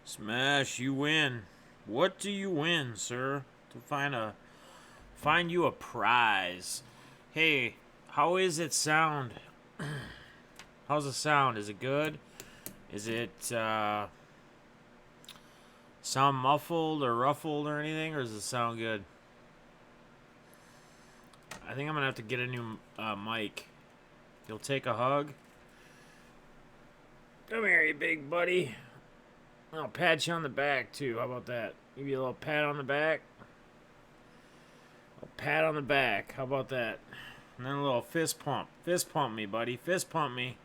Smash, you win. What do you win, sir? To find you a prize. Hey, how is it sound? How's it sound? Is it good? Is it sound muffled or ruffled or anything, or does it sound good? I think I'm gonna have to get a new mic. You'll take a hug. Come here, you big buddy. I'll pat you on the back too. How about that? Give you a little pat on the back. A pat on the back. How about that? And then a little fist pump. Fist pump me, buddy. Fist pump me.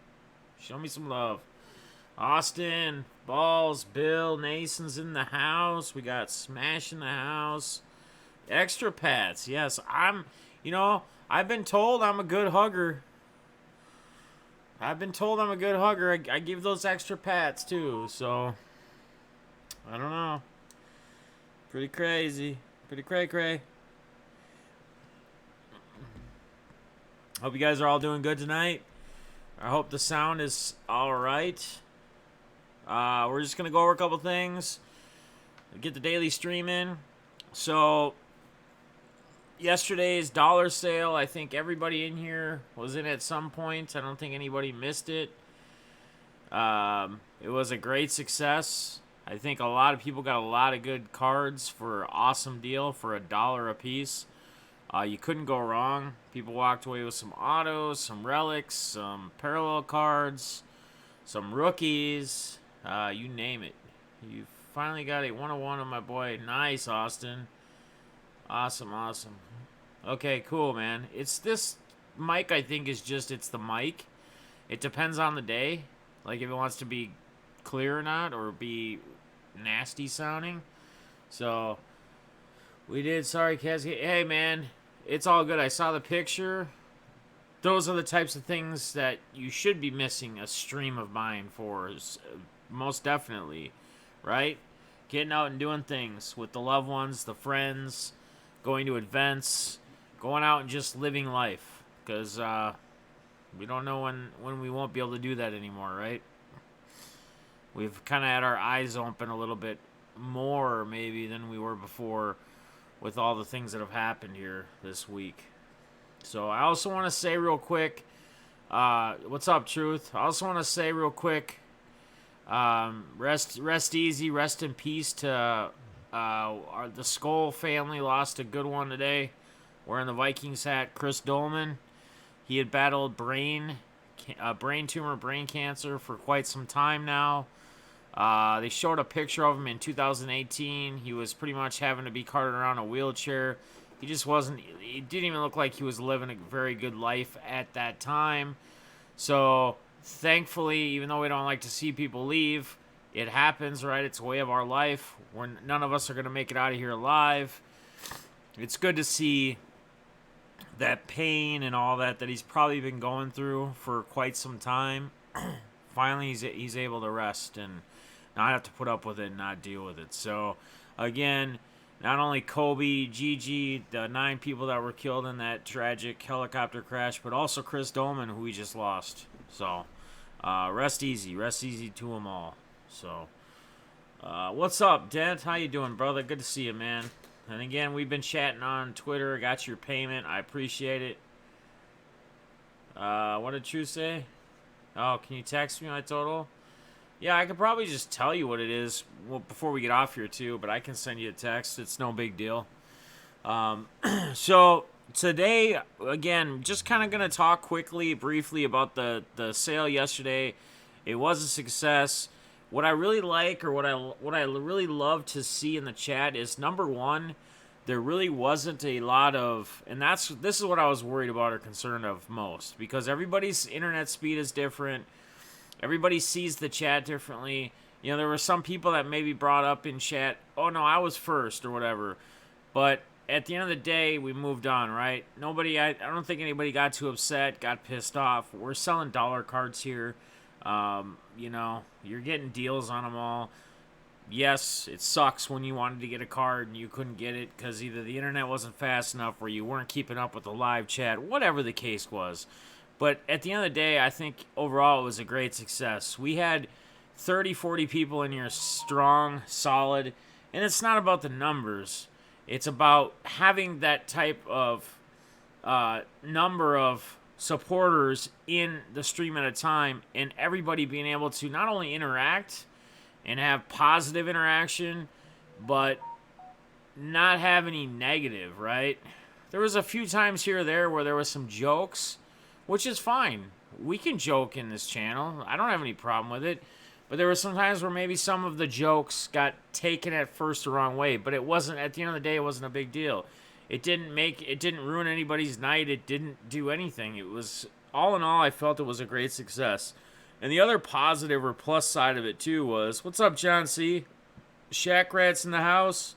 Show me some love. Austin, Balls, Bill, Nason's in the house. We got Smash in the house. Extra pats. Yes, I've been told I'm a good hugger. I give those extra pats too, so I don't know. Pretty crazy. Pretty cray-cray. Hope you guys are all doing good tonight. I hope the sound is alright. We're just going to go over a couple things. Get the daily stream in. So, yesterday's dollar sale, I think everybody in here was in at some point. I don't think anybody missed it. It was a great success. I think a lot of people got a lot of good cards for an awesome deal for $1 a piece. You couldn't go wrong. People walked away with some autos, some relics, some parallel cards, some rookies, you name it. You finally got a 101 on my boy. Nice, Austin. Awesome. Okay, cool, man. It's this mic, I think, it's the mic. It depends on the day. Like, if it wants to be clear or not, or be nasty sounding. So, we did. Sorry, Cassie. Hey, man. It's all good. I saw the picture. Those are the types of things that you should be missing a stream of mine for. Most definitely. Right? Getting out and doing things with the loved ones, the friends, going to events, going out and just living life. Because we don't know when we won't be able to do that anymore, right? We've kind of had our eyes open a little bit more maybe than we were before with all the things that have happened here this week. So I also want to say real quick, what's up, Truth? I also want to say real quick, rest easy, rest in peace to the Skull family. Lost a good one today. Wearing the Vikings hat, Chris Dolman. He had battled brain tumor, brain cancer for quite some time now. They showed a picture of him in 2018. He was pretty much having to be carted around in a wheelchair. He didn't even look like he was living a very good life at that time. So, thankfully, even though we don't like to see people leave, it happens, right? It's a way of our life. None of us are going to make it out of here alive. It's good to see that pain and all that he's probably been going through for quite some time. Finally, he's able to rest and not have to put up with it and not deal with it. So, again, not only Kobe, Gigi, the 9 people that were killed in that tragic helicopter crash, but also Chris Dolman, who we just lost. So, rest easy to them all. So, what's up, Dent? How you doing, brother? Good to see you, man. And again, we've been chatting on Twitter. Got your payment. I appreciate it. What did you say? Oh, can you text me my total? Yeah, I could probably just tell you what it is before we get off here, too. But I can send you a text. It's no big deal. So, today, again, just kind of going to talk briefly about the sale yesterday. It was a success. What I really like, or what I really love to see in the chat is, number one, there really wasn't a lot of, and this is what I was worried about or concerned of most, because everybody's internet speed is different. Everybody sees the chat differently. You know, there were some people that maybe brought up in chat, oh no, I was first or whatever. But at the end of the day, we moved on, right? I don't think anybody got too upset, got pissed off. We're selling dollar cards here. You know, you're getting deals on them all. Yes, it sucks when you wanted to get a card and you couldn't get it because either the internet wasn't fast enough or you weren't keeping up with the live chat, whatever the case was. But at the end of the day, I think overall it was a great success. We had 30, 40 people in here strong, solid. And it's not about the numbers. It's about having that type of number of supporters in the stream at a time, and everybody being able to not only interact and have positive interaction, but not have any negative, right? There was a few times here or there where there was some jokes, which is fine. We can joke in this channel. I don't have any problem with it. But there were some times where maybe some of the jokes got taken at first the wrong way. But it wasn't, at the end of the day, it wasn't a big deal. It didn't ruin anybody's night. It didn't do anything. It was, all in all, I felt it was a great success. And the other positive or plus side of it, too, was, what's up, John C? Shack Rats in the house.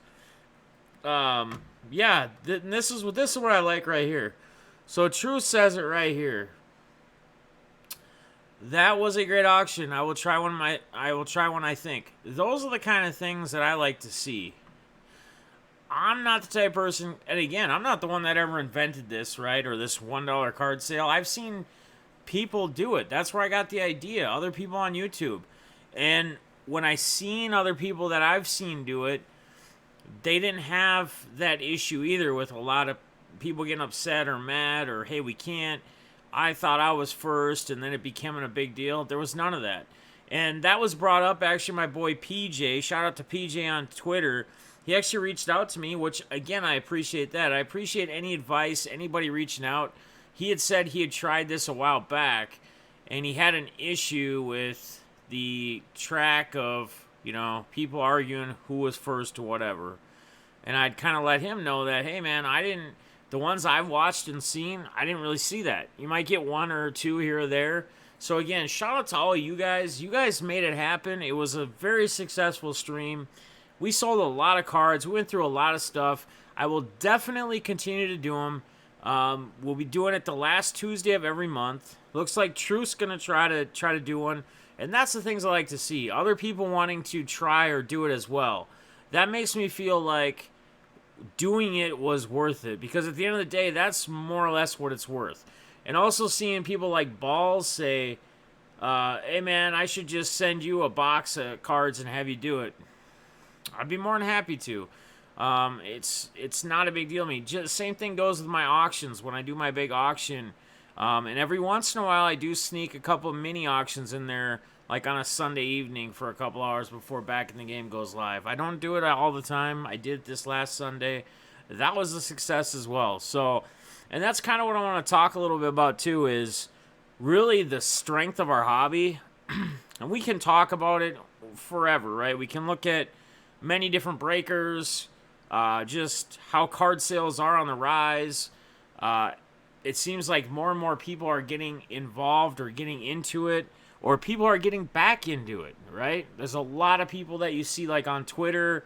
Yeah, this is what I like right here. So Truth says it right here. That was a great auction. I will try one. I think those are the kind of things that I like to see. I'm not the type of person, and again, I'm not the one that ever invented this, right? Or this $1 card sale. I've seen people do it. That's where I got the idea. Other people on YouTube, and when I seen other people that I've seen do it, they didn't have that issue either with a lot of people getting upset or mad or, hey, we can't. I thought I was first, and then it became a big deal. There was none of that. And that was brought up, actually, my boy PJ. Shout out to PJ on Twitter. He actually reached out to me, which, again, I appreciate that. I appreciate any advice, anybody reaching out. He had said he had tried this a while back, and he had an issue with the track of, people arguing who was first or whatever. And I'd kind of let him know that, hey, man, the ones I've watched and seen, I didn't really see that. You might get one or two here or there. So, again, shout out to all of you guys. You guys made it happen. It was a very successful stream. We sold a lot of cards. We went through a lot of stuff. I will definitely continue to do them. We'll be doing it the last Tuesday of every month. Looks like Truth's going to try to do one. And that's the things I like to see. Other people wanting to try or do it as well. That makes me feel like doing it was worth it, because at the end of the day, that's more or less what it's worth. And also seeing people like Balls say, hey man, I should just send you a box of cards and have you do it. I'd be more than happy to. It's not a big deal to me. Just same thing goes with my auctions. When I do my big auction, and every once in a while I do sneak a couple of mini auctions in there, like on a Sunday evening for a couple hours before Back in the Game goes live. I don't do it all the time. I did it this last Sunday. That was a success as well. So, and that's kind of what I want to talk a little bit about too, is really the strength of our hobby. And we can talk about it forever, right? We can look at many different breakers, just how card sales are on the rise. It seems like more and more people are getting involved or getting into it, or people are getting back into it, right? There's a lot of people that you see like on Twitter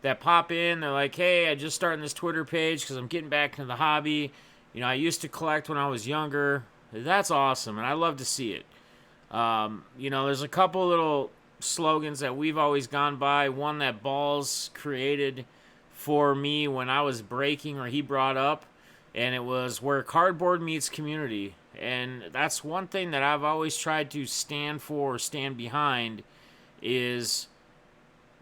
that pop in. They're like, hey, I just started this Twitter page because I'm getting back into the hobby. I used to collect when I was younger. That's awesome, and I love to see it. There's a couple little slogans that we've always gone by. One that Balls created for me when I was breaking, or he brought up, and it was where cardboard meets community. And that's one thing that I've always tried to stand for or stand behind, is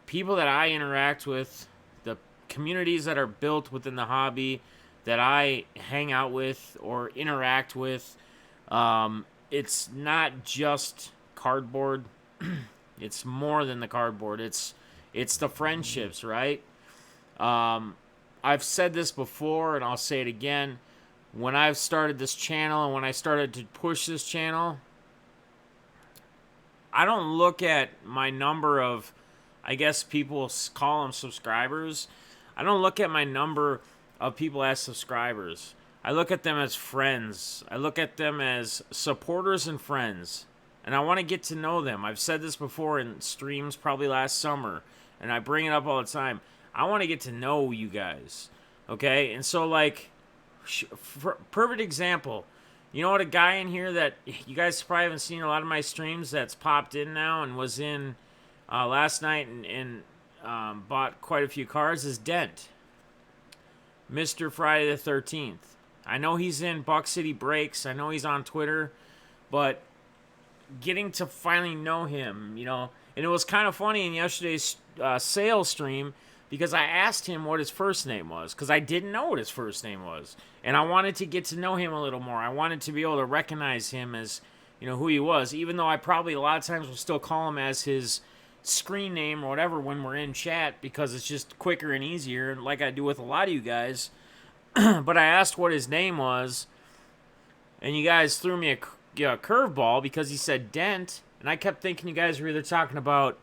people that I interact with, the communities that are built within the hobby that I hang out with or interact with. It's not just cardboard. It's more than the cardboard. It's the friendships, right? I've said this before, and I'll say it again. When I've started this channel and when I started to push this channel, I don't look at my number of, I guess people call them subscribers. I don't look at my number of people as subscribers. I look at them as friends. I look at them as supporters and friends. And I want to get to know them. I've said this before in streams probably last summer, and I bring it up all the time. I want to get to know you guys, okay? And so, like, perfect example. You know what? A guy in here that you guys probably haven't seen a lot of my streams that's popped in now and was in last night and bought quite a few cards is Dent. Mr. Friday the 13th. I know he's in Buck City Breaks. I know he's on Twitter. But getting to finally know him, And it was kind of funny in yesterday's sales stream because I asked him what his first name was because I didn't know what his first name was. And I wanted to get to know him a little more. I wanted to be able to recognize him as, who he was, even though I probably a lot of times will still call him as his screen name or whatever when we're in chat because it's just quicker and easier, like I do with a lot of you guys. But I asked what his name was, and you guys threw me a curveball because he said Dent, and I kept thinking you guys were either talking about,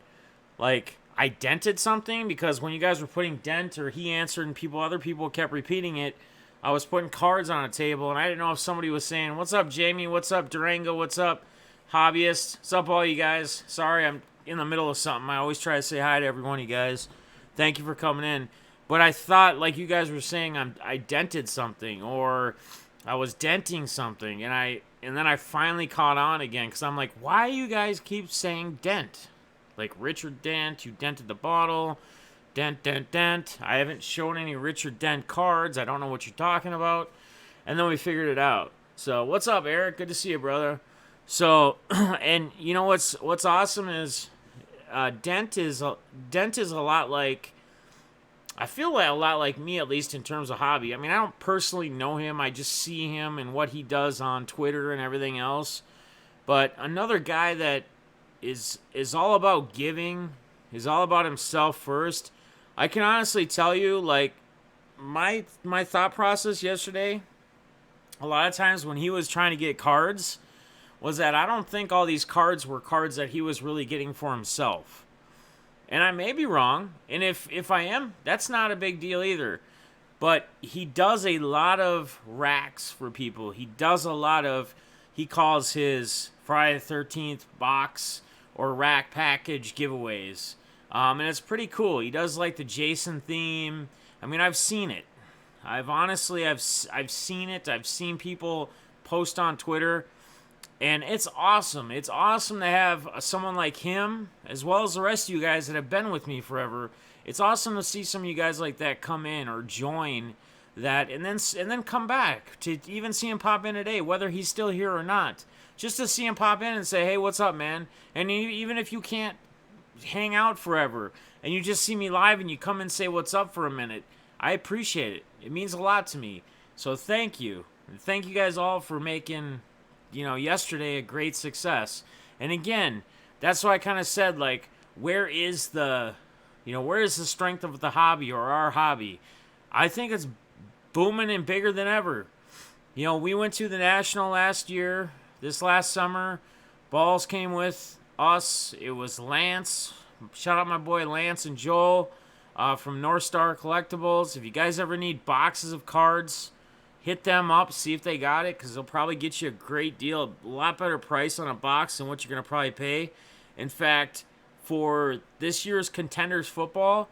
like, I dented something, because when you guys were putting Dent, or he answered and other people kept repeating it, I was putting cards on a table, and I didn't know if somebody was saying, what's up, Jamie? What's up, Durango? What's up, Hobbyist? What's up, all you guys? Sorry, I'm in the middle of something. I always try to say hi to every one of you guys. Thank you for coming in. But I thought, like you guys were saying, I dented something, or I was denting something, and then I finally caught on again, because I'm like, why do you guys keep saying dent? Like Richard Dent, you dented the bottle, dent, dent, dent. I haven't shown any Richard Dent cards. I don't know what you're talking about. And then we figured it out. So what's up, Eric? Good to see you, brother. So, and you know what's awesome is Dent is a lot like, I feel like a lot like me, at least in terms of hobby. I mean, I don't personally know him. I just see him and what he does on Twitter and everything else. But another guy that is all about giving, is all about himself first. I can honestly tell you, like, my thought process yesterday, a lot of times when he was trying to get cards, was that I don't think all these cards were cards that he was really getting for himself. And I may be wrong, and if I am, that's not a big deal either. But he does a lot of racks for people. He calls his Friday the 13th box or rack package giveaways. And it's pretty cool. He does like the Jason theme. I mean, I've seen it. I've seen it. I've seen people post on Twitter. And it's awesome. It's awesome to have someone like him, as well as the rest of you guys that have been with me forever. It's awesome to see some of you guys like that come in or join that, and then come back, to even see him pop in today, whether he's still here or not. Just to see him pop in and say, hey, what's up, man? And even if you can't hang out forever, and you just see me live and you come and say what's up for a minute, I appreciate it. It means a lot to me. So thank you. And thank you guys all for making yesterday a great success. And again, that's why I kind of said, like, where is the strength of the hobby, or our hobby? I think it's booming and bigger than ever. We went to the National this last summer. Balls came with us. It was Lance. Shout out my boy Lance and Joel from North Star Collectibles. If you guys ever need boxes of cards, hit them up, see if they got it, because they'll probably get you a great deal, a lot better price on a box than what you're going to probably pay. In fact, for this year's Contenders football,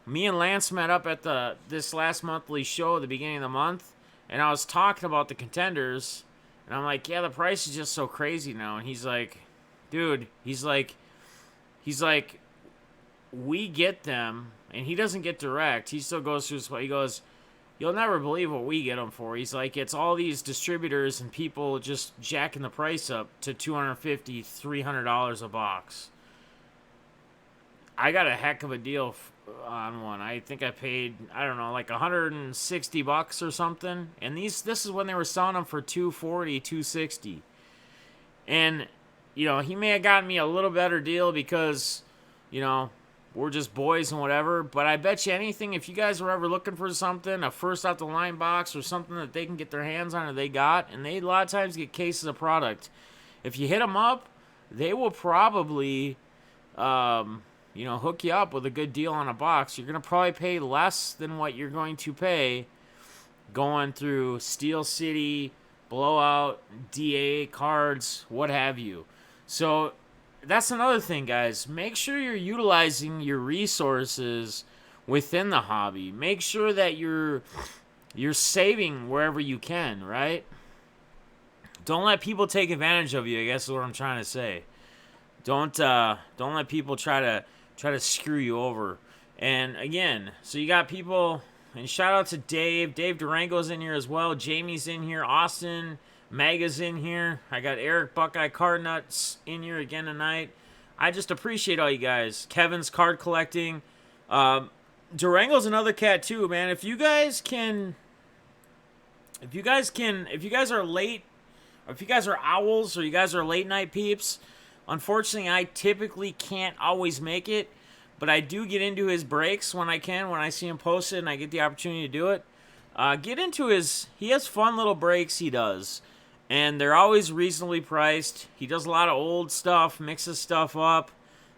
me and Lance met up at this last monthly show at the beginning of the month, and I was talking about the Contenders, and I'm like, yeah, the price is just so crazy now. And he's like, dude, he's like, we get them, and he doesn't get direct. He still goes through his, he goes, you'll never believe what we get them for. He's like, it's all these distributors and people just jacking the price up to $250, $300 a box. I got a heck of a deal on one. I think I paid, I don't know, like $160 or something. And this is when they were selling them for $240, $260. And, he may have gotten me a little better deal because, we're just boys and whatever, but I bet you anything, if you guys are ever looking for something, a first out the line box or something that they can get their hands on, or they got, and they a lot of times get cases of product. If you hit them up, they will probably, hook you up with a good deal on a box. You're going to probably pay less than what you're going to pay going through Steel City, Blowout, DA cards, what have you. So that's another thing, guys. Make sure you're utilizing your resources within the hobby. Make sure that you're saving wherever you can, right? Don't let people take advantage of you, I guess is what I'm trying to say. Don't let people try to screw you over. And again, so you got people, and shout out to Dave. Dave Durango's in here as well. Jamie's in here. Austin, Mega's in here. I got Eric Buckeye Card Nuts in here again tonight. I just appreciate all you guys. Kevin's card collecting. Durango's another cat too, man. If you guys are late, or if you guys are owls, or you guys are late night peeps, unfortunately, I typically can't always make it, but I do get into his breaks when I can, when I see him posted and I get the opportunity to do it. He has fun little breaks he does, and they're always reasonably priced. He does a lot of old stuff, mixes stuff up,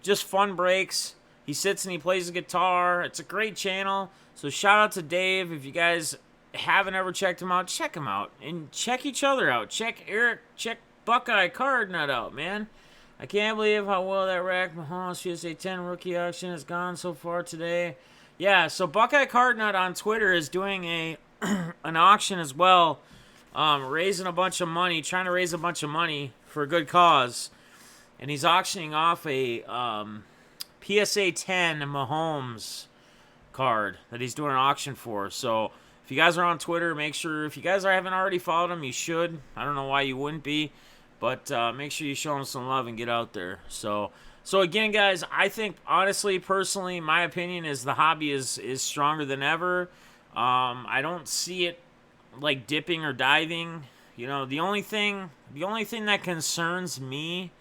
just fun breaks. He sits and he plays the guitar. It's a great channel. So shout out to Dave. If you guys haven't ever checked him out, check him out. And check each other out. Check Buckeye Card Nut out, man. I can't believe how well that Rack Mahomes PSA 10 rookie auction has gone so far today. Yeah, so Buckeye Card Nut on Twitter is doing an auction as well. Raising a bunch of money, trying to raise a bunch of money for a good cause. And he's auctioning off a PSA 10 Mahomes card that he's doing an auction for. So if you guys are on Twitter, make sure, if you guys haven't already followed him, you should. I don't know why you wouldn't be, but make sure you show him some love and get out there. So again, guys, I think, honestly, personally, my opinion is the hobby is stronger than ever. I don't see it like dipping or diving. You know, the only thing that concerns me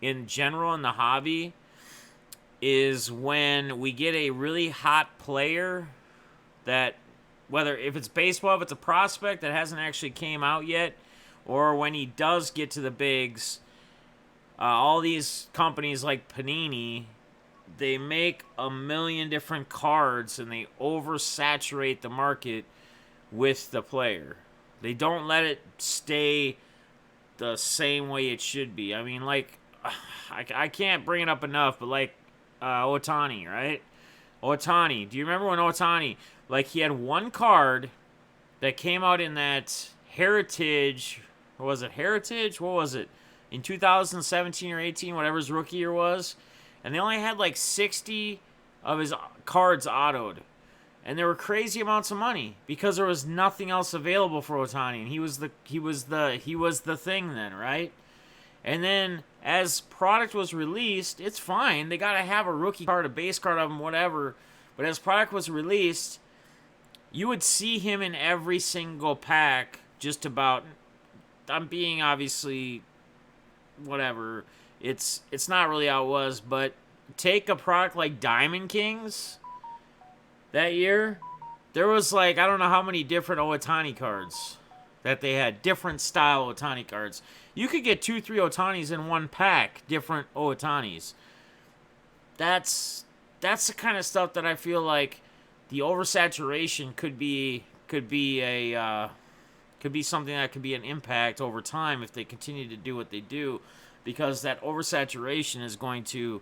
in general in the hobby is when we get a really hot player that, whether if it's baseball, if it's a prospect that hasn't actually came out yet, or when he does get to the bigs, all these companies like Panini, they make a million different cards and they oversaturate the market with the player. They don't let it stay the same way it should be. I mean, like, I can't bring it up enough, but like Ohtani, right? Ohtani. Do you remember when Ohtani, like, he had one card that came out in that Heritage, or was it Heritage? What was it? In 2017 or 18, whatever his rookie year was. And they only had like 60 of his cards autoed. And there were crazy amounts of money because there was nothing else available for Ohtani, and he was the thing then, right? And then as product was released, it's fine. They gotta have a rookie card, a base card of him, whatever. But as product was released, you would see him in every single pack. Just about. I'm being obviously whatever. It's not really how it was, but take a product like Diamond Kings. That year, there was like, I don't know how many different Ohtani cards that they had. Different style Ohtani cards. You could get 2-3 Ohtanis in one pack. Different Ohtanis. That's the kind of stuff that I feel like the oversaturation could be something that could be an impact over time if they continue to do what they do, because that oversaturation is going to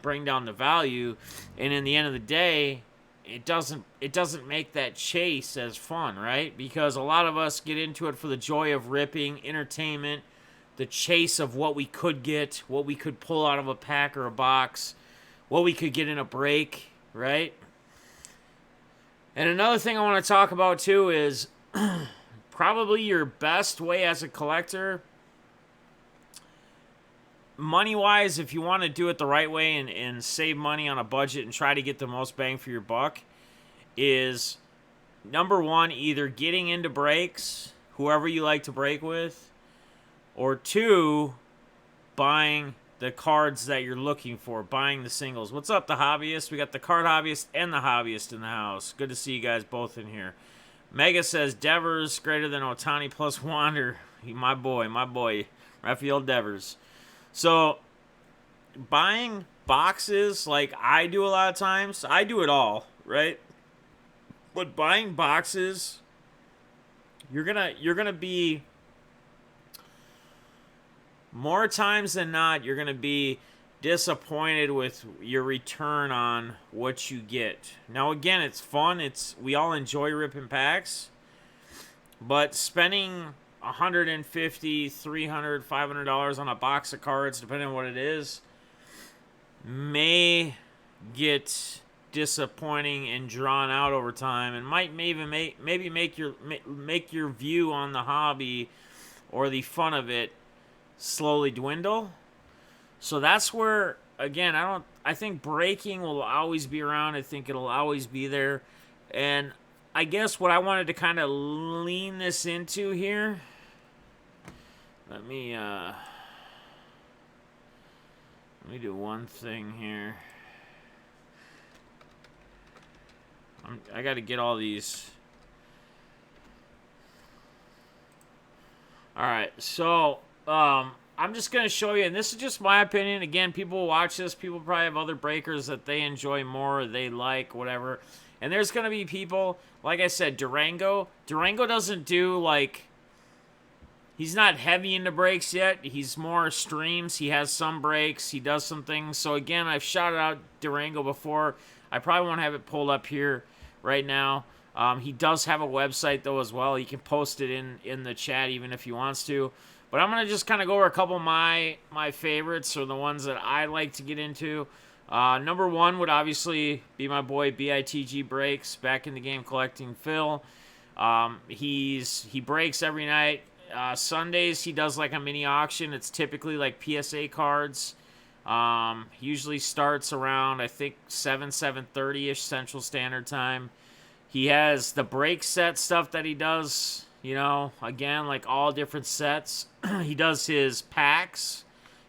bring down the value, and in the end of the day, it doesn't make that chase as fun, right? Because a lot of us get into it for the joy of ripping, entertainment, the chase of what we could get, what we could pull out of a pack or a box, what we could get in a break, right? And another thing I want to talk about too is probably your best way as a collector, money-wise, if you want to do it the right way and save money on a budget and try to get the most bang for your buck, is, number one, either getting into breaks, whoever you like to break with, or two, buying the cards that you're looking for, buying the singles. What's up, the hobbyist? We got the card hobbyist and the hobbyist in the house. Good to see you guys both in here. Mega says Devers greater than Ohtani plus Wander. My boy, Rafael Devers. So, buying boxes, like I do a lot of times, I do it all, right? But buying boxes, you're gonna be, more times than not, you're gonna be disappointed with your return on what you get. Now, again, it's fun. We all enjoy ripping packs, but spending $150, $300, $500 on a box of cards, depending on what it is, may get disappointing and drawn out over time, and might maybe make your view on the hobby or the fun of it slowly dwindle. So that's where, again, I think braking will always be around. I think it'll always be there. And I guess what I wanted to kind of lean this into here, let me do one thing here. I got to get all these. All right, so I'm just going to show you, and this is just my opinion. Again, people watch this. People probably have other breakers that they enjoy more, or they like, whatever. And there's going to be people, like I said, Durango. Durango doesn't do, like, he's not heavy into brakes yet. He's more streams. He has some brakes. He does some things. So, again, I've shouted out Durango before. I probably won't have it pulled up here right now. He does have a website, though, as well. He can post it in the chat even if he wants to. But I'm going to just kind of go over a couple of my favorites, or the ones that I like to get into. Number one would obviously be my boy BITG Brakes, back in the game collecting Phil. He breaks every night. Sundays he does like a mini auction. It's typically like PSA cards. He usually starts around, I think, 7:30ish Central Standard Time. He has the brake set stuff that he does, you know, again, like all different sets. He does his packs.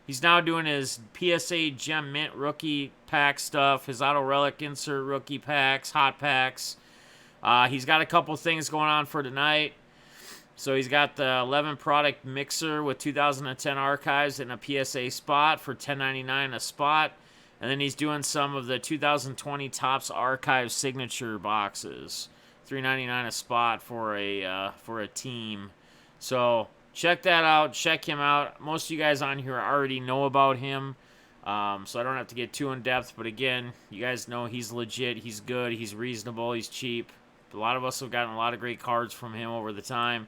He's now doing his PSA Gem Mint rookie pack stuff, his Auto Relic Insert rookie packs, hot packs. He's got a couple things going on for tonight. So he's got the 11 product mixer with 2010 archives in a PSA spot for $10.99 a spot. And then he's doing some of the 2020 Topps Archive signature boxes, $3.99 a spot for a team. So check that out. Check him out. Most of you guys on here already know about him, so I don't have to get too in depth. But again, you guys know he's legit. He's good. He's reasonable. He's cheap. A lot of us have gotten a lot of great cards from him over the time.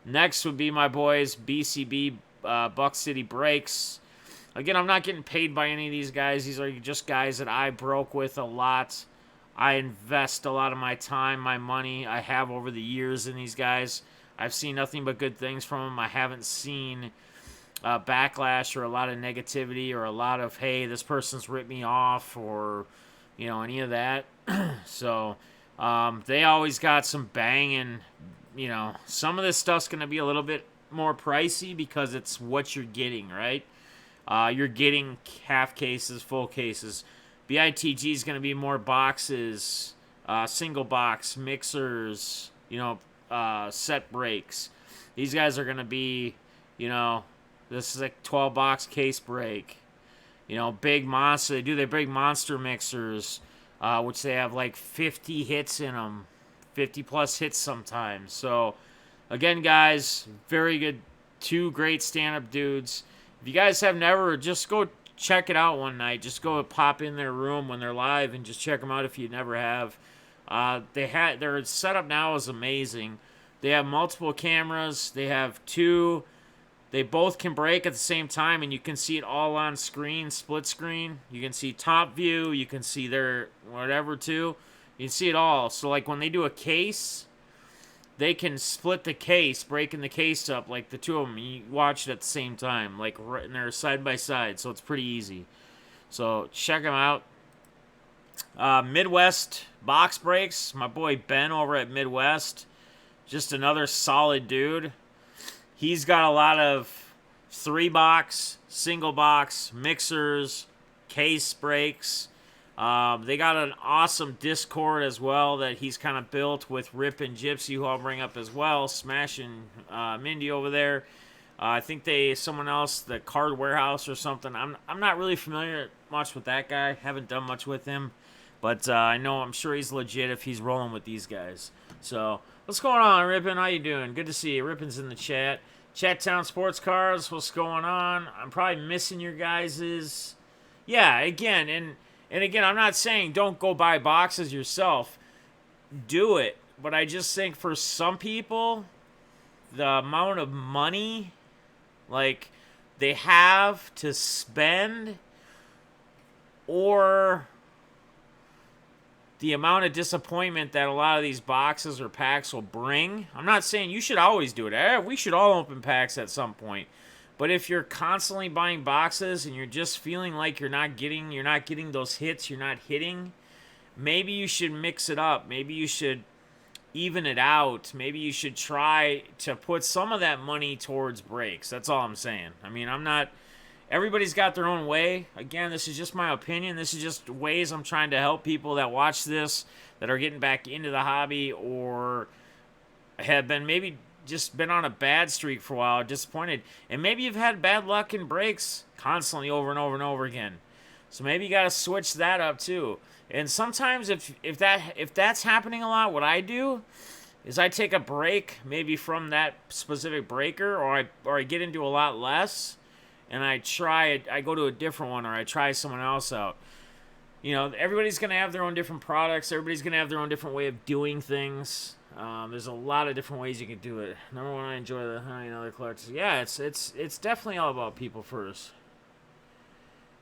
Next would be my boys BCB Buck City Breaks. Again, I'm not getting paid by any of these guys. These are just guys that I broke with a lot. I invest a lot of my time, my money I have over the years in these guys. I've seen nothing but good things from them. I haven't seen backlash or a lot of negativity or a lot of, hey, this person's ripped me off, or, you know, any of that. So they always got some banging, you know, some of this stuff's going to be a little bit more pricey because it's what you're getting, right? You're getting half cases, full cases. BITG is going to be more boxes, single box, mixers, you know, set breaks. These guys are going to be, you know, this is like 12 box case break. You know, big monster. They do their big monster mixers, which they have like 50 hits in them, 50 plus hits sometimes. So, again, guys, very good. Two great stand-up dudes. If you guys have never, just go check it out one night. Just go pop in their room when they're live and just check them out if you never have. Their setup now is amazing. They have multiple cameras. They have two. They both can break at the same time, and you can see it all on screen, split screen. You can see top view. You can see their whatever too. You can see it all. So like when they do a case, they can split the case, breaking the case up, like the two of them. You watch it at the same time, like right, and they're side by side, so it's pretty easy. So check them out. Midwest Box Breaks, my boy Ben over at Midwest, just another solid dude. He's got a lot of 3-box, single box, mixers, case breaks. They got an awesome Discord as well that he's kind of built with Rip and Gypsy, who I'll bring up as well. Smashing Mindy over there. I think someone else, the Card Warehouse or something. I'm not really familiar much with that guy. Haven't done much with him, but I'm sure he's legit if he's rolling with these guys. So what's going on, Rippin? How you doing? Good to see you. Rippin's in the chat. Chat Town Sports Cars. What's going on? I'm probably missing your guys's. Yeah, again, and again, I'm not saying don't go buy boxes yourself. Do it. But I just think for some people, the amount of money, like, they have to spend, or the amount of disappointment that a lot of these boxes or packs will bring. I'm not saying you should always do it. We should all open packs at some point. But if you're constantly buying boxes and you're just feeling like you're not getting those hits, you're not hitting, maybe you should mix it up. Maybe you should even it out. Maybe you should try to put some of that money towards breaks. That's all I'm saying. I mean, everybody's got their own way. Again, this is just my opinion. This is just ways I'm trying to help people that watch this, that are getting back into the hobby or have been maybe just been on a bad streak for a while, disappointed. And maybe you've had bad luck in breaks constantly over and over and over again. So maybe you got to switch that up too. And sometimes if that's happening a lot, what I do is I take a break maybe from that specific breaker, or I get into a lot less, and I go to a different one, or I try someone else out. You know, everybody's going to have their own different products. Everybody's going to have their own different way of doing things. There's a lot of different ways you can do it. Number one, I enjoy the other collectors. Yeah, it's definitely all about people first.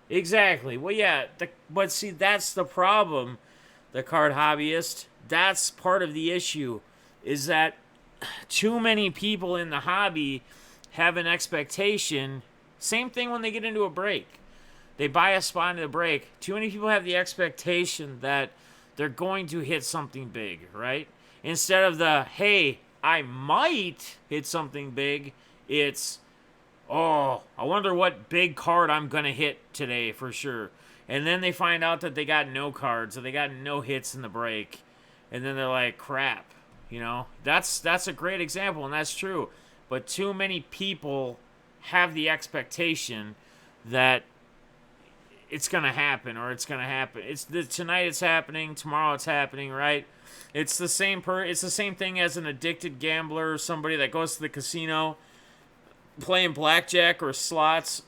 Exactly. Well, yeah, but see, that's the problem, the card hobbyist. That's part of the issue, is that too many people in the hobby have an expectation. Same thing when they get into a break. They buy a spot into the break. Too many people have the expectation that they're going to hit something big, right? Instead of the, hey, I might hit something big, it's, oh, I wonder what big card I'm going to hit today for sure. And then they find out that they got no cards, or they got no hits in the break. And then they're like, crap. You know, that's a great example, and that's true. But too many people have the expectation that it's going to happen, or it's going to happen. Tonight it's happening, tomorrow it's happening, right? It's the same thing as an addicted gambler, or somebody that goes to the casino playing blackjack or slots.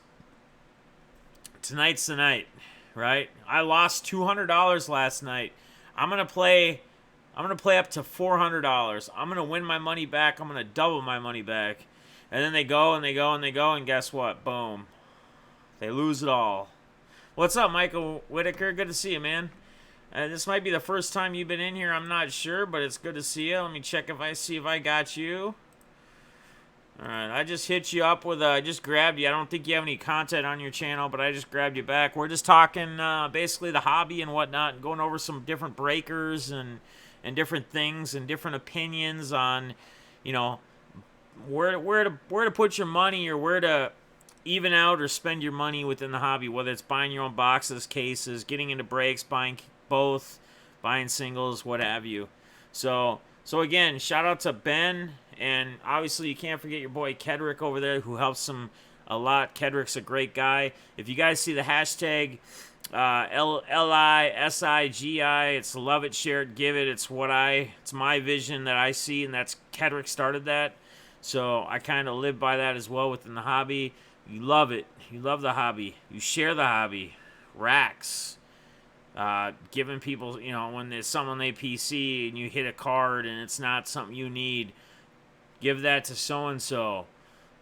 Tonight's the night, right? I lost $200 last night. I'm gonna play up to $400. I'm gonna win my money back. I'm gonna double my money back. And then they go and they go and they go, and guess what? Boom. They lose it all. What's up, Michael Whitaker? Good to see you, man. This might be the first time you've been in here. I'm not sure, but it's good to see you. Let me check if I got you. All right, I just hit you up with I just grabbed you. I don't think you have any content on your channel, but I just grabbed you back. We're just talking basically the hobby and whatnot, and going over some different breakers and different things and different opinions on, you know, where to put your money, or where to even out or spend your money within the hobby, whether it's buying your own boxes, cases, getting into breaks, buying both, buying singles, what have you. So again, shout out to Ben, and obviously you can't forget your boy Kedrick over there, who helps him a lot. Kedrick's a great guy. If you guys see the hashtag LISIGI, it's love it, share it, give it. It's my vision that I see, and that's Kedrick started that. So I kind of live by that as well within the hobby. You love it. You love the hobby. You share the hobby. Racks. Giving people, you know, when there's someone they PC and you hit a card and it's not something you need, give that to so-and-so.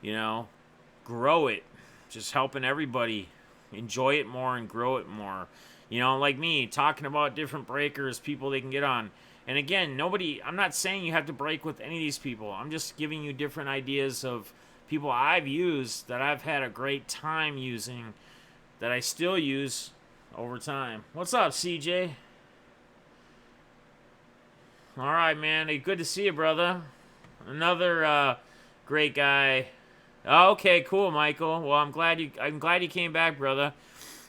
You know, grow it. Just helping everybody enjoy it more and grow it more. You know, like me, talking about different breakers, people they can get on. And again, I'm not saying you have to break with any of these people. I'm just giving you different ideas of people I've used that I've had a great time using, that I still use over time. What's up, CJ? All right, man. Hey, good to see you, brother. Another great guy. Okay, cool, Michael. Well, I'm glad you came back, brother.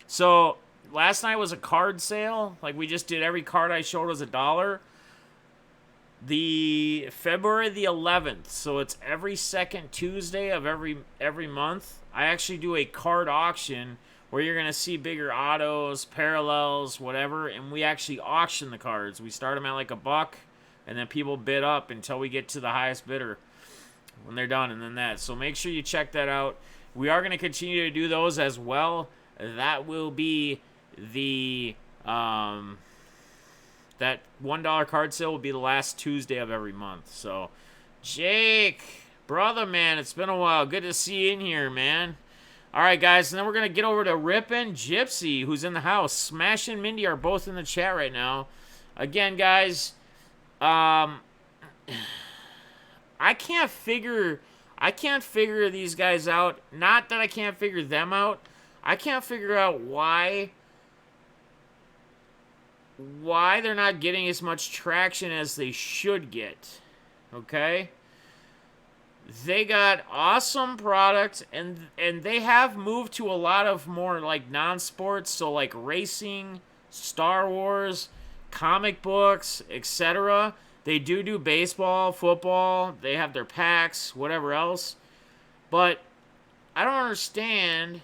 So last night was a card sale. Like we just did. Every card I showed was $1. The February the 11th, so it's every second Tuesday of every month. I actually do a card auction where you're gonna see bigger autos, parallels, whatever, and we actually auction the cards. We start them at like $1, and then people bid up until we get to the highest bidder when they're done, and then that. So make sure you check that out. We are gonna continue to do those as well. That will be the that $1 card sale will be the last Tuesday of every month. So, Jake, brother, man, it's been a while. Good to see you in here, man. All right, guys, and then we're going to get over to Rippin' Gypsy, who's in the house. Smash and Mindy are both in the chat right now. Again, guys, um, I can't figure these guys out. Not that I can't figure them out. I can't figure out why they're not getting as much traction as they should get. Okay? They got awesome product, and they have moved to a lot of more like non-sports, so like racing, Star Wars, comic books, etc. They do baseball, football, they have their packs, whatever else. But I don't understand.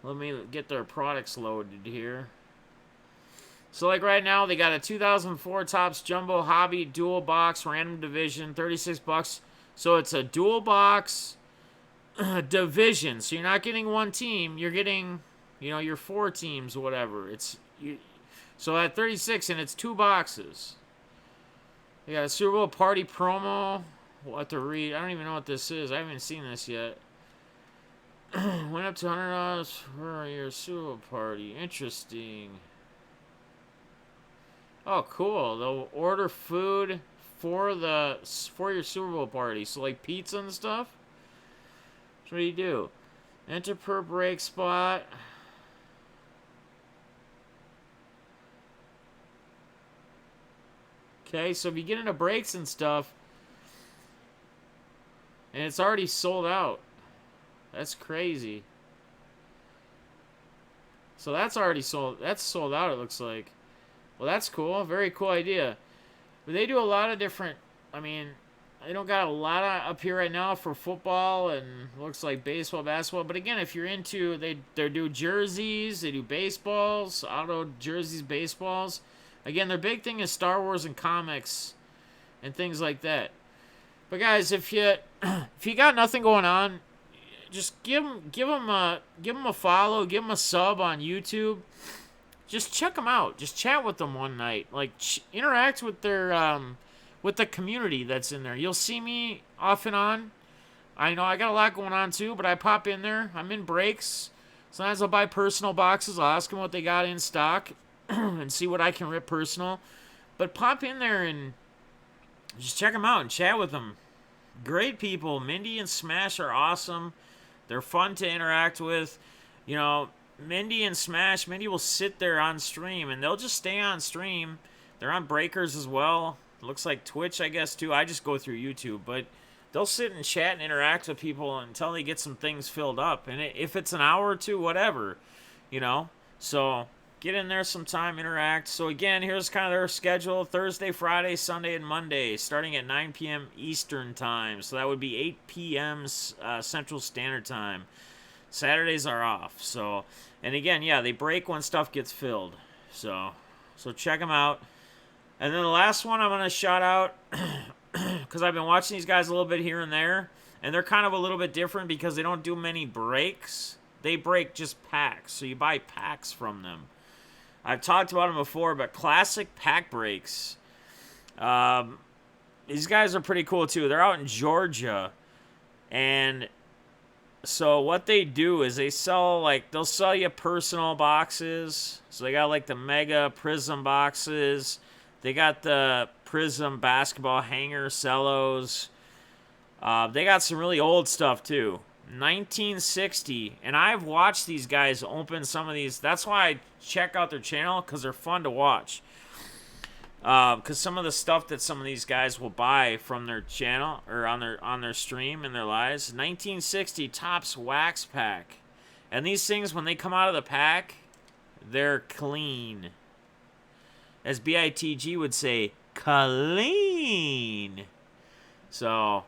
Let me get their products loaded here. So, like right now, they got a 2004 Topps Jumbo Hobby Dual Box Random Division, $36. So it's a dual box division. So you're not getting one team. You're getting, your 4 teams, whatever. So at 36, and it's 2 boxes. They got a Super Bowl party promo. We'll have to read. I don't even know what this is. I haven't seen this yet. Went up to $100 for your Super Bowl party. Interesting. Oh, cool. They'll order food for your Super Bowl party. So like pizza and stuff. That's what you do. Enter per break spot. Okay, so if you get into breaks and stuff, and it's already sold out. That's crazy. So that's already sold. That's sold out, it looks like. Well, that's cool. Very cool idea. But they do a lot of different. I mean, they don't got a lot up here right now for football and looks like baseball, basketball. But again, if you're into, they do jerseys, they do baseballs, auto jerseys, baseballs. Again, their big thing is Star Wars and comics and things like that. But guys, if you got nothing going on, just give them a follow, give them a sub on YouTube. Just check them out. Just chat with them one night. Like interact with with the community that's in there. You'll see me off and on. I know I got a lot going on too, but I pop in there. I'm in breaks. Sometimes I'll buy personal boxes. I'll ask them what they got in stock and see what I can rip personal. But pop in there and just check them out and chat with them. Great people. Mindy and Smash are awesome. They're fun to interact with. Mindy and Smash, Mindy will sit there on stream, and they'll just stay on stream. They're on Breakers as well. It looks like Twitch, I guess, too. I just go through YouTube, but they'll sit and chat and interact with people until they get some things filled up. And if it's an hour or two, whatever, So get in there sometime, interact. So again, here's kind of their schedule: Thursday, Friday, Sunday, and Monday, starting at 9 p.m. Eastern time. So that would be 8 p.m. Central Standard Time. Saturdays are off. So, and again, yeah, they break when stuff gets filled. So check them out. And then the last one I'm going to shout out, because I've been watching these guys a little bit here and there, and they're kind of a little bit different because they don't do many breaks. They break just packs. So you buy packs from them. I've talked about them before, but Classic Pack Breaks. These guys are pretty cool too. They're out in Georgia, and so what they do is they'll sell you personal boxes. So they got like the Mega Prism boxes. They got the Prism basketball hanger cellos. They got some really old stuff too. 1960. And I've watched these guys open some of these. That's why I check out their channel, because they're fun to watch. Because some of the stuff that some of these guys will buy from their channel or on their stream in their lives. 1960 Topps Wax Pack. And these things, when they come out of the pack, they're clean. As BITG would say, clean. So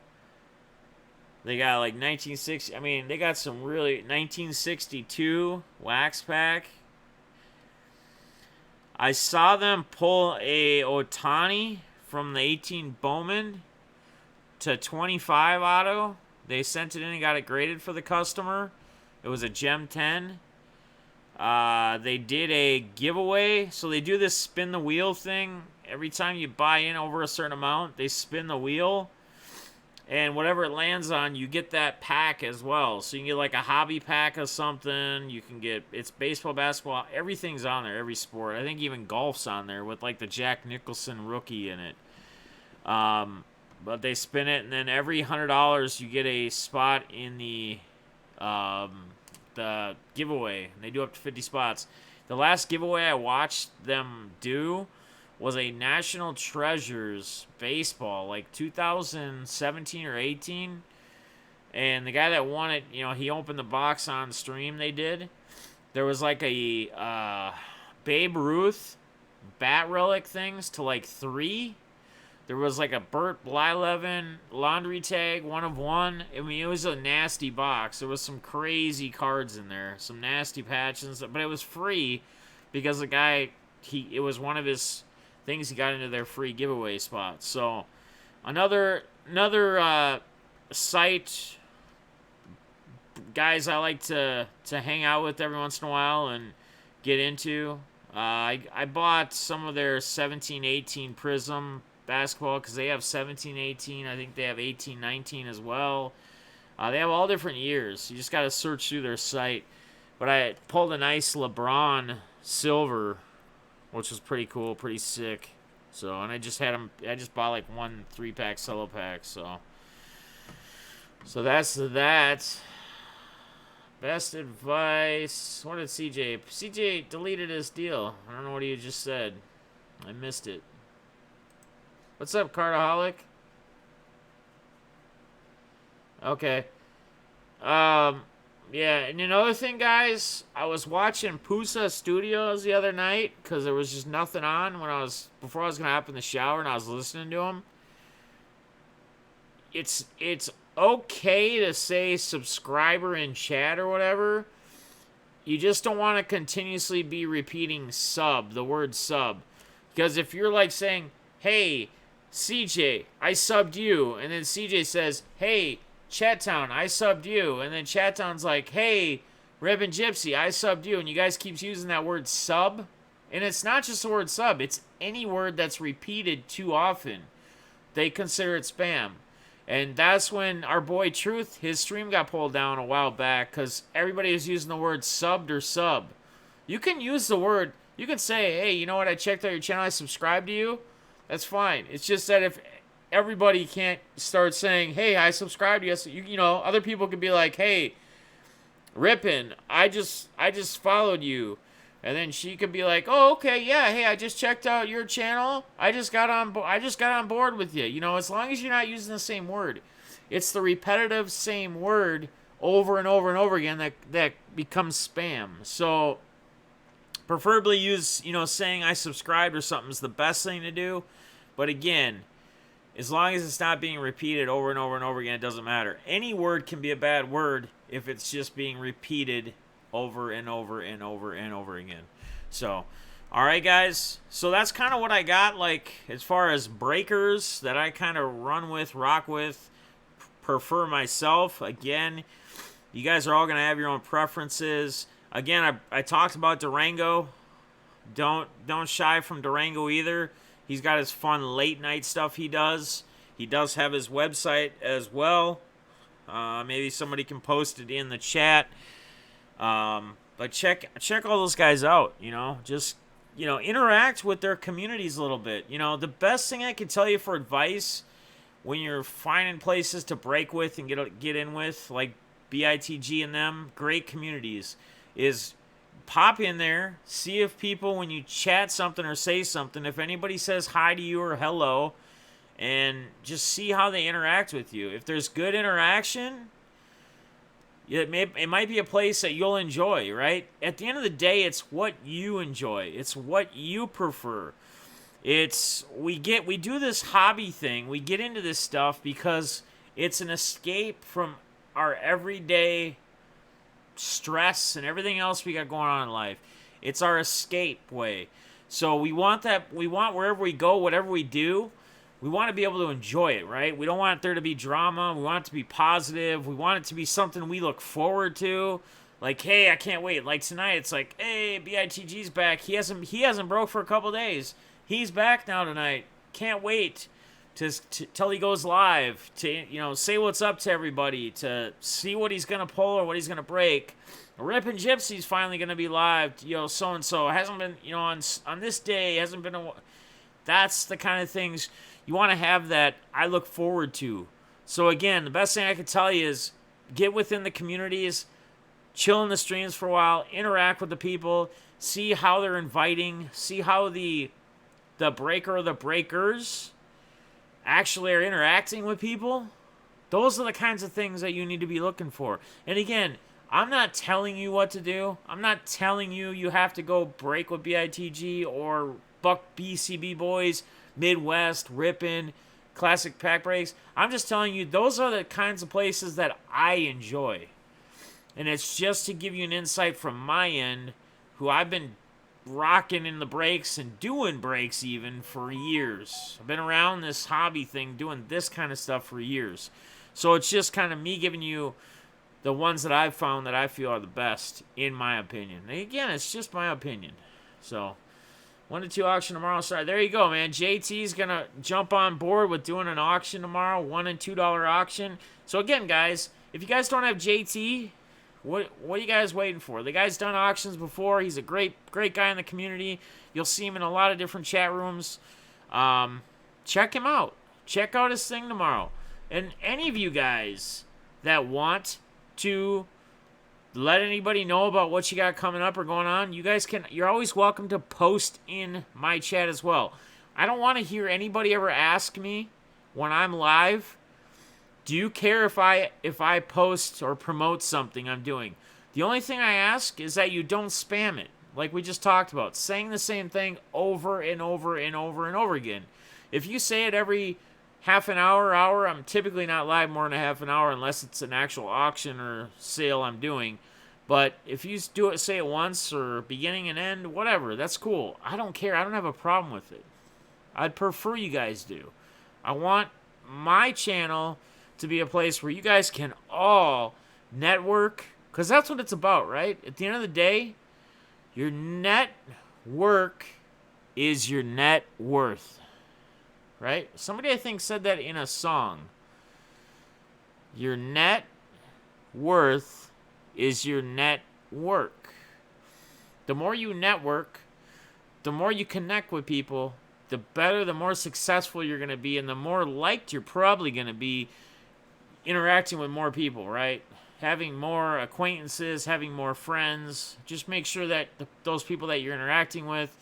they got like 1960. I mean, they got some really 1962 Wax Pack. I saw them pull a Otani from the 18 Bowman to 25 auto. They sent it in and got it graded for the customer. It was a Gem 10. They did a giveaway. So they do this spin the wheel thing. Every time you buy in over a certain amount, they spin the wheel. And whatever it lands on, you get that pack as well. So you can get like a hobby pack of something. You can get, it's baseball, basketball, everything's on there, every sport. I think even golf's on there with like the Jack Nicholson rookie in it. But they spin it, and then every $100 you get a spot in the giveaway. And they do up to 50 spots. The last giveaway I watched them do was a National Treasures baseball, like 2017 or 18. And the guy that won it, you know, he opened the box on stream, they did. There was like a Babe Ruth bat relic things to like 3. There was like a Burt Blyleven laundry tag, 1 of 1. I mean, it was a nasty box. There was some crazy cards in there, some nasty patches, but it was free because the guy, it was one of his things he got into their free giveaway spot. So another site, guys, I like to hang out with every once in a while and get into. I bought some of their 17-18 Prism basketball because they have 17-18. I think they have 18-19 as well. They have all different years. You just got to search through their site. But I pulled a nice LeBron silver, which was pretty cool, pretty sick. So, and I just had them. I just bought like 1 3-pack solo pack. So that's that. Best advice. What did CJ? CJ deleted his deal. I don't know what he just said. I missed it. What's up, Cardaholic? Okay. Yeah, and another thing, guys, I was watching Pusa Studios the other night because there was just nothing on before I was gonna hop in the shower, and I was listening to him. It's okay to say subscriber in chat or whatever. You just don't want to continuously be repeating the word sub, because if you're like saying, "Hey, CJ, I subbed you," and then CJ says, "Hey, Chattown, I subbed you," and then Chattown's like, "Hey, Ribbon Gypsy, I subbed you," and you guys keep using that word sub, and it's not just the word sub, it's any word that's repeated too often. They consider it spam. And that's when our boy Truth, his stream got pulled down a while back because everybody was using the word subbed or sub. You can use the word, you can say, "Hey, you know what, I checked out your channel, I subscribed to you." That's fine. It's just that if everybody can't start saying, "Hey, I subscribed to you," you know, other people could be like, "Hey, Rippin', I just followed you," and then she could be like, "Oh, okay, yeah, hey, I just checked out your channel. I just got on board with you." You know, as long as you're not using the same word, it's the repetitive same word over and over and over again that becomes spam. So, preferably use, you know, saying "I subscribed" or something is the best thing to do. But again, as long as it's not being repeated over and over and over again, it doesn't matter. Any word can be a bad word if it's just being repeated over and over and over and over again. So, all right, guys. So that's kind of what I got, like, as far as breakers that I kind of run with, rock with, prefer myself. Again, you guys are all going to have your own preferences. Again, I talked about Durango. Don't shy from Durango either. He's got his fun late night stuff he does. He does have his website as well. Maybe somebody can post it in the chat. But check all those guys out. You know, just, you know, interact with their communities a little bit. You know, the best thing I can tell you for advice when you're finding places to break with and get in with, like BITG and them, great communities, is pop in there, see if people, when you chat something or say something, if anybody says hi to you or hello, and just see how they interact with you. If there's good interaction, it might be a place that you'll enjoy, right? At the end of the day, it's what you enjoy. It's what you prefer. We do this hobby thing. We get into this stuff because it's an escape from our everyday stress and everything else we got going on in life. It's our escape way. So we want wherever we go, whatever we do, we want to be able to enjoy it, right? We don't want there to be drama. We want it to be positive. We want it to be something we look forward to. Like, hey, I can't wait. Like tonight, it's like, hey, BITG's back. He hasn't broke for a couple days. He's back now tonight. Can't wait. till he goes live, to say what's up to everybody, to see what he's gonna pull or what he's gonna break. Rippin' Gypsy's finally gonna be live. So and so hasn't been. On this day hasn't been a. That's the kind of things you want to have that I look forward to. So again, the best thing I can tell you is get within the communities, chill in the streams for a while, interact with the people, see how they're inviting, see how the breaker or the breakers actually are interacting with people. Those are the kinds of things that you need to be looking for. And again, I'm not telling you what to do. I'm not telling you have to go break with BITG or Buck BCB Boys, Midwest, Rippin', Classic Pack Breaks. I'm just telling you those are the kinds of places that I enjoy. And it's just to give you an insight from my end, who I've been rocking in the breaks and doing breaks even for years. I've been around this hobby thing doing this kind of stuff for years. So it's just kind of me giving you the ones that I've found that I feel are the best, in my opinion. And again, it's just my opinion. So 1 to 2 auction tomorrow. Sorry, there you go, man. JT's going to jump on board with doing an auction tomorrow, $1 and $2 auction. So again, guys, if you guys don't have JT, what are you guys waiting for? The guy's done auctions before. He's a great guy in the community. You'll see him in a lot of different chat rooms. Check him out. Check out his thing tomorrow. And any of you guys that want to let anybody know about what you got coming up or going on, you're always welcome to post in my chat as well. I don't want to hear anybody ever ask me when I'm live, do you care if I post or promote something I'm doing? The only thing I ask is that you don't spam it, like we just talked about, saying the same thing over and over and over and over again. If you say it every half an hour, I'm typically not live more than a half an hour unless it's an actual auction or sale I'm doing. But if you say it once or beginning and end, whatever, that's cool. I don't care. I don't have a problem with it. I'd prefer you guys do. I want my channel to be a place where you guys can all network, because that's what it's about, right? At the end of the day, your network is your net worth, right? Somebody, I think, said that in a song. Your net worth is your net work. The more you network, the more you connect with people, the better, the more successful you're going to be, and the more liked you're probably going to be interacting with more people, right? Having more acquaintances, having more friends. Just make sure that those people that you're interacting with,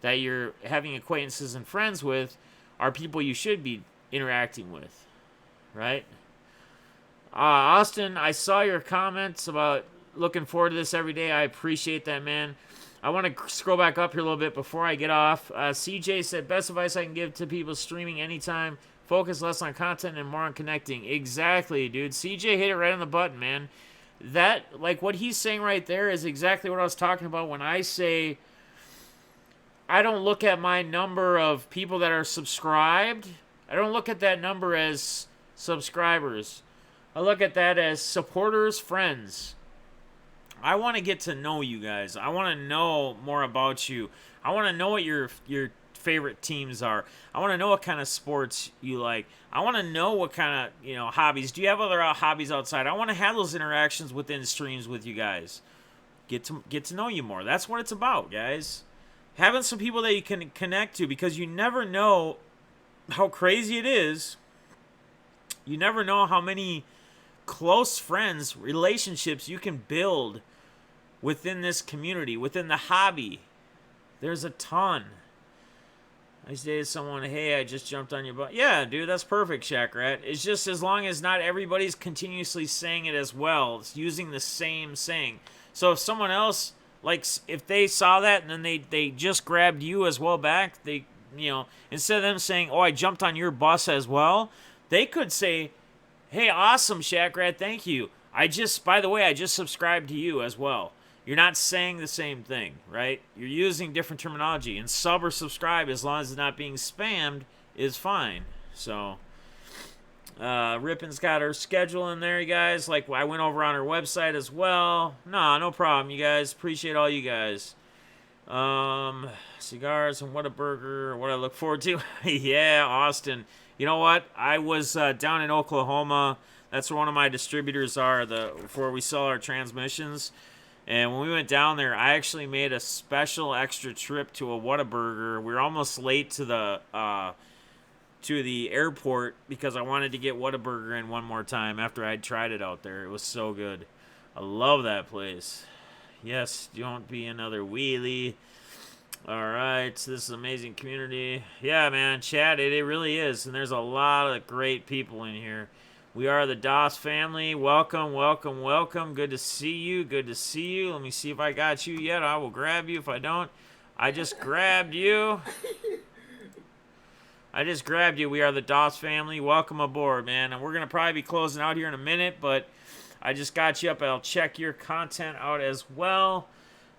that you're having acquaintances and friends with, are people you should be interacting with, right? Austin, I saw your comments about looking forward to this every day. I appreciate that, man. I want to scroll back up here a little bit before I get off. CJ said, best advice I can give to people streaming anytime, focus less on content and more on connecting. Exactly, dude. CJ hit it right on the button, man. That, like what he's saying right there is exactly what I was talking about when I say I don't look at my number of people that are subscribed. I don't look at that number as subscribers. I look at that as supporters, friends. I want to get to know you guys. I want to know more about you. I want to know what your favorite teams are. I want to know what kind of sports you like. I want to know what kind of, hobbies. Do you have other hobbies outside? I want to have those interactions within streams with you guys. Get to know you more. That's what it's about, guys. Having some people that you can connect to, because you never know how crazy it is. You never know how many close friends, relationships you can build within this community, within the hobby. There's a ton. I say to someone, hey, I just jumped on your butt. Yeah, dude, that's perfect, Shaq Rat. It's just as long as not everybody's continuously saying it as well. It's using the same saying. So if someone else, like, if they saw that and then they just grabbed you as well back, they, instead of them saying, oh, I jumped on your bus as well, they could say, hey, awesome, Shaq Rat, thank you. By the way, I just subscribed to you as well. You're not saying the same thing, right? You're using different terminology. And sub or subscribe, as long as it's not being spammed, is fine. So, Rippin's got her schedule in there, you guys. Like, I went over on her website as well. No problem, you guys. Appreciate all you guys. Cigars and Whataburger. What I look forward to? Yeah, Austin. You know what? I was down in Oklahoma. That's where one of my distributors are. Where we sell our transmissions. And when we went down there, I actually made a special extra trip to a Whataburger. We were almost late to the airport because I wanted to get Whataburger in one more time after I'd tried it out there. It was so good. I love that place. Yes, don't be another wheelie. All right, this is an amazing community. Yeah, man, chat, it really is. And there's a lot of great people in here. We are the DOS family. Welcome, welcome, welcome. Good to see you. Good to see you. Let me see if I got you yet. I will grab you. If I don't, I just grabbed you. I just grabbed you. We are the DOS family. Welcome aboard, man. And we're going to probably be closing out here in a minute, but I just got you up. I'll check your content out as well.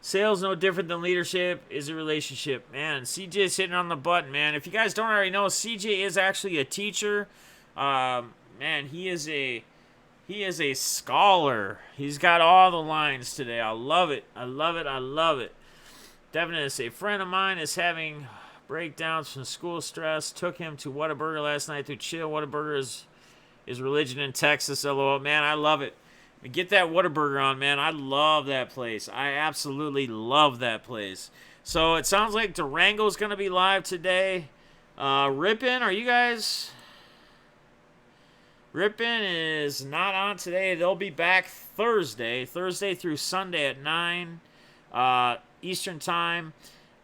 Sales no different than leadership is a relationship. Man, CJ's hitting on the button, man. If you guys don't already know, CJ is actually a teacher. Man, he is a scholar. He's got all the lines today. I love it. I love it. I love it. Definitely, a friend of mine is having breakdowns from school stress. Took him to Whataburger last night to chill. Whataburger is religion in Texas. LOL. Man, I love it. Get that Whataburger on, man. I love that place. I absolutely love that place. So it sounds like Durango's going to be live today. Ripon, are you guys... Ripon is not on today. They'll be back Thursday through Sunday at 9 Eastern Time.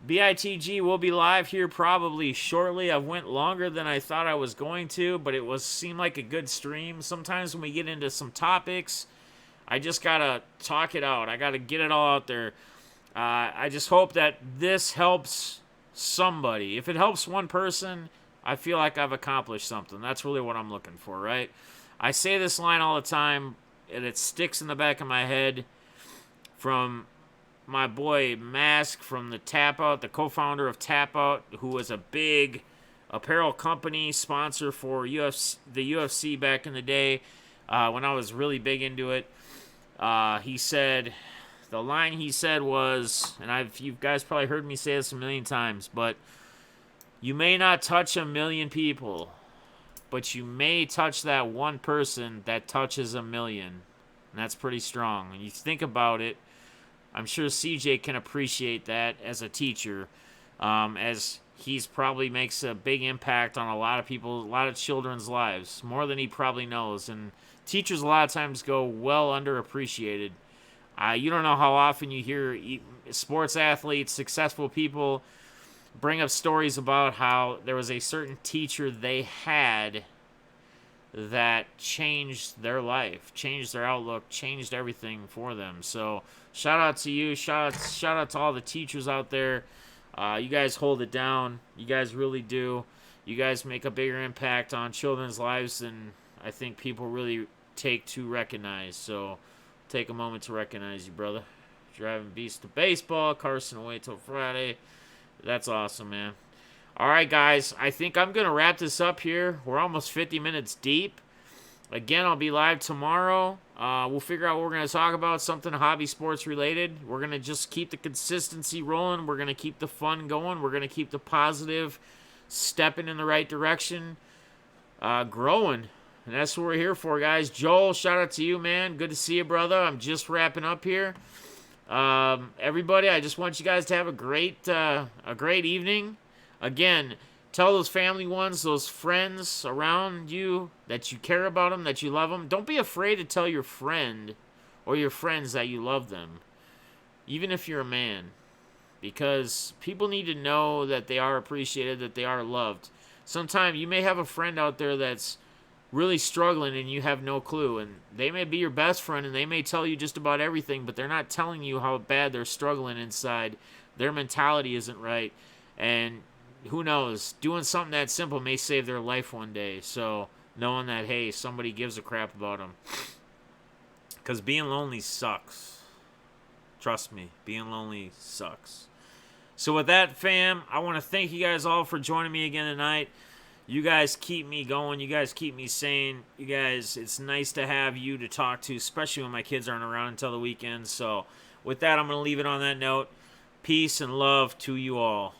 BITG will be live here probably shortly. I went longer than I thought I was going to, but it seemed like a good stream. Sometimes when we get into some topics, I just gotta talk it out. I gotta get it all out there. I just hope that this helps somebody. If it helps one person, I feel like I've accomplished something. That's really what I'm looking for, right? I say this line all the time, and it sticks in the back of my head from my boy Mask from the Tap Out, the co-founder of Tap Out, who was a big apparel company sponsor for the UFC back in the day when I was really big into it. He said, the line he said was, and you guys probably heard me say this a million times, but you may not touch a million people, but you may touch that one person that touches a million. And that's pretty strong. When you think about it, I'm sure CJ can appreciate that as a teacher, as he's probably makes a big impact on a lot of people, a lot of children's lives, more than he probably knows. And teachers a lot of times go well underappreciated. You don't know how often you hear sports athletes, successful people, bring up stories about how there was a certain teacher they had that changed their life, changed their outlook, changed everything for them. So shout out to you. Shout out to all the teachers out there. You guys hold it down. You guys really do. You guys make a bigger impact on children's lives than I think people really take to recognize. So take a moment to recognize you, brother. Driving Beast to baseball. Carson away till Friday. That's awesome, man. All right, guys. I think I'm going to wrap this up here. We're almost 50 minutes deep. Again, I'll be live tomorrow. We'll figure out what we're going to talk about, something hobby sports related. We're going to just keep the consistency rolling. We're going to keep the fun going. We're going to keep the positive stepping in the right direction, growing. And that's what we're here for, guys. Joel, shout out to you, man. Good to see you, brother. I'm just wrapping up here. Everybody, I just want you guys to have a great evening. Again, tell those family ones, those friends around you that you care about them, that you love them. Don't be afraid to tell your friend or your friends that you love them, even if you're a man, because people need to know that they are appreciated, that they are loved. Sometimes you may have a friend out there that's really struggling and you have no clue, and they may be your best friend and they may tell you just about everything, but they're not telling you how bad they're struggling inside. Their mentality isn't right, and who knows, doing something that simple may save their life one day. So knowing that, hey, somebody gives a crap about them, because being lonely sucks. Trust me, being lonely sucks. So with that, fam, I want to thank you guys all for joining me again tonight. You guys keep me going. You guys keep me sane. You guys, it's nice to have you to talk to, especially when my kids aren't around until the weekend. So with that, I'm going to leave it on that note. Peace and love to you all.